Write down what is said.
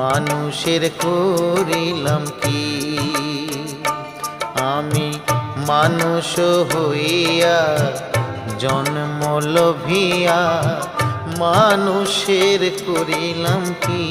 মানুষের করিলাম কি? আমি মানুষ হইয়া জন্ম লোভিয়া মানুষের করিলাম কি?